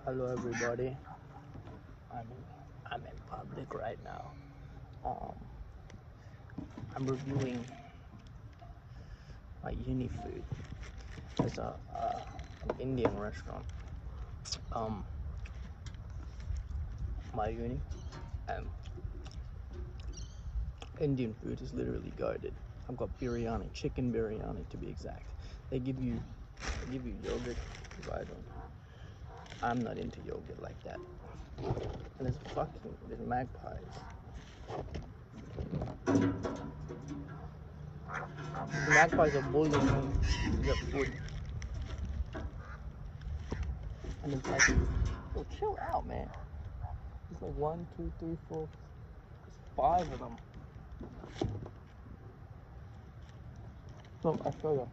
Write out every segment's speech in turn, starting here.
Hello everybody. I'm in public right now. I'm reviewing my uni food. It's an Indian restaurant. My uni and Indian food is literally guarded. I've got biryani, chicken biryani to be exact. They give you yogurt. I'm not into yogurt like that. And there's magpies. The magpies are bullying me to get food. And it's like, yo, chill out, man. It's like 1, 2, 3, 4, there's 5 of them. Look, I show you.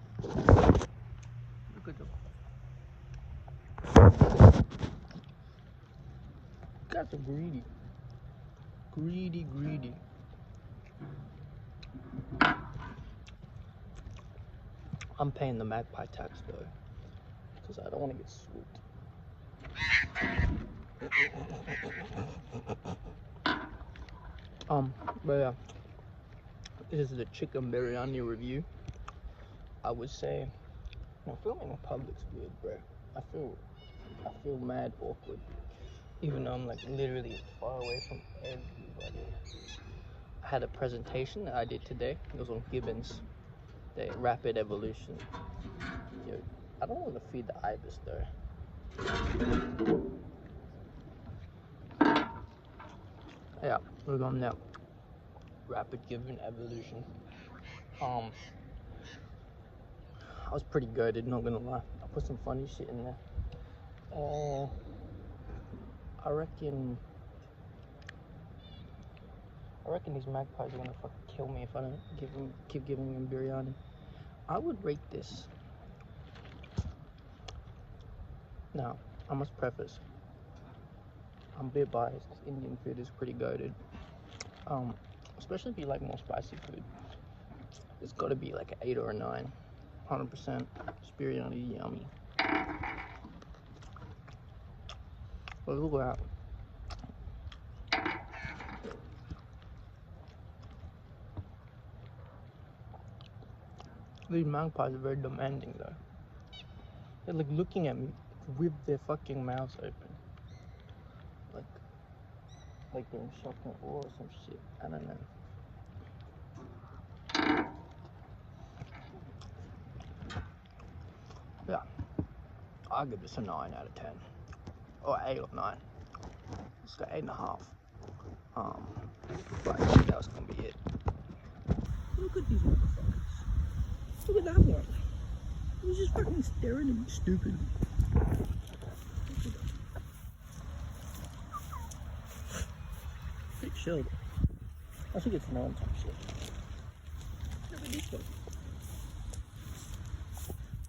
Look at them. Guys are greedy. Greedy. I'm paying the magpie tax though, because I don't want to get swooped. But yeah, this is a chicken biryani review. I would say, filming in public's weird, bro. I feel mad awkward, even though I'm like literally far away from everybody. I had a presentation that I did today. It was on gibbons, the rapid evolution. Yo, I don't want to feed the ibis though. Yeah, we're on that rapid gibbon evolution. I was pretty gutted, not gonna lie. I put some funny shit in there. I reckon these magpies are gonna fucking kill me if I don't keep giving them biryani. I would rate this. Now, I must preface, I'm a bit biased. Indian food is pretty goated. Especially if you like more spicy food. It's gotta be like an 8 or a 9. 100%. This biryani yummy. But look at that. These magpies are very demanding though. They're like looking at me with their fucking mouths open. Like they're in shock and awe or some shit. I don't know. Yeah. I'll give this a 9 out of 10. Or 8 or 9. Let's go 8.5. But I think that was gonna be it. Look at these motherfuckers. Look at that one. He's just fucking staring at me stupid. Pretty chilled. I think it's 9 type shit. Look at this one.